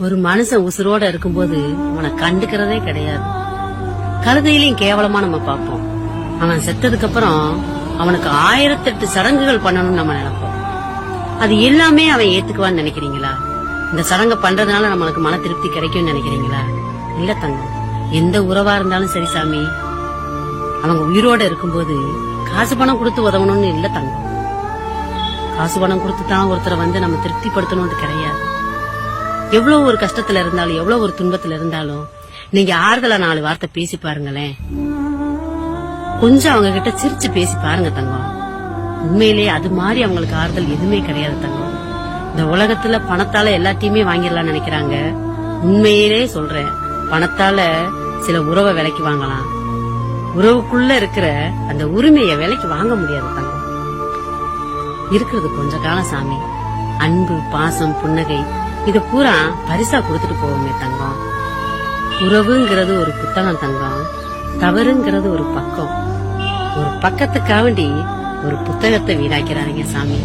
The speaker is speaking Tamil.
ஒரு மனுஷன் உசுரோட இருக்கும்போது அவனை கண்டுக்கிறதே கிடையாது. கழுதையிலையும் கேவலமா நம்ம பார்ப்போம். அவன் செத்ததுக்கு அப்புறம் அவனுக்கு 1008 சடங்குகள் பண்ணணும்னு நம்ம நினைப்போம். அது எல்லாமே அவன் ஏத்துக்குவான்னு நினைக்கிறீங்களா? இந்த சடங்கை பண்றதுனால நம்மளுக்கு மன திருப்தி கிடைக்கும்னு நினைக்கிறீங்களா? இல்ல தங்கம், எந்த உறவா இருந்தாலும் சரி சாமி, அவங்க உயிரோட இருக்கும்போது காசு பணம் கொடுத்து உதவணும்னு இல்ல தங்கம். காசு பணம் கொடுத்து தான் ஒருத்தரை நம்ம திருப்திப்படுத்தணும்னு கிடையாது. எவ்வளவு ஒரு கஷ்டத்துல இருந்தாலும் எவ்வளவு ஒரு துன்பத்துல இருந்தாலும் நீங்க ஆறுதலா 4 வார்த்தை பேசி பாருங்களேன். கொஞ்சம் அவங்க கிட்ட சிரிச்சு பேசி பாருங்க தங்கம். உண்மையிலேயே அது மாதிரி அவங்களுக்கு ஆறுதல் எதுவுமே கிடையாது தங்கம். இந்த உலகத்துல பணத்தால எல்லாத்தையுமே வாங்கிடலாம் நினைக்கிறாங்க. உண்மையிலே சொல்றேன், பணத்தால சில உறவை விலைக்கு வாங்கலாம். உறவுக்குள்ள இருக்கிற அந்த உரிமையை விலைக்கு வாங்க முடியாது தங்கம். இருக்கிறது கொஞ்ச காலம் சாமி. அன்பு, பாசம், புன்னகை இத பூரா பரிசா கொடுத்துட்டு போவோமே தங்கம். உறவுங்கிறது ஒரு புத்தகம் தங்கம். தவறுங்கிறது ஒரு பக்கம். ஒரு பக்கத்துக்காண்டி ஒரு புத்தகத்தை வீணாக்கிறாங்க சாமி.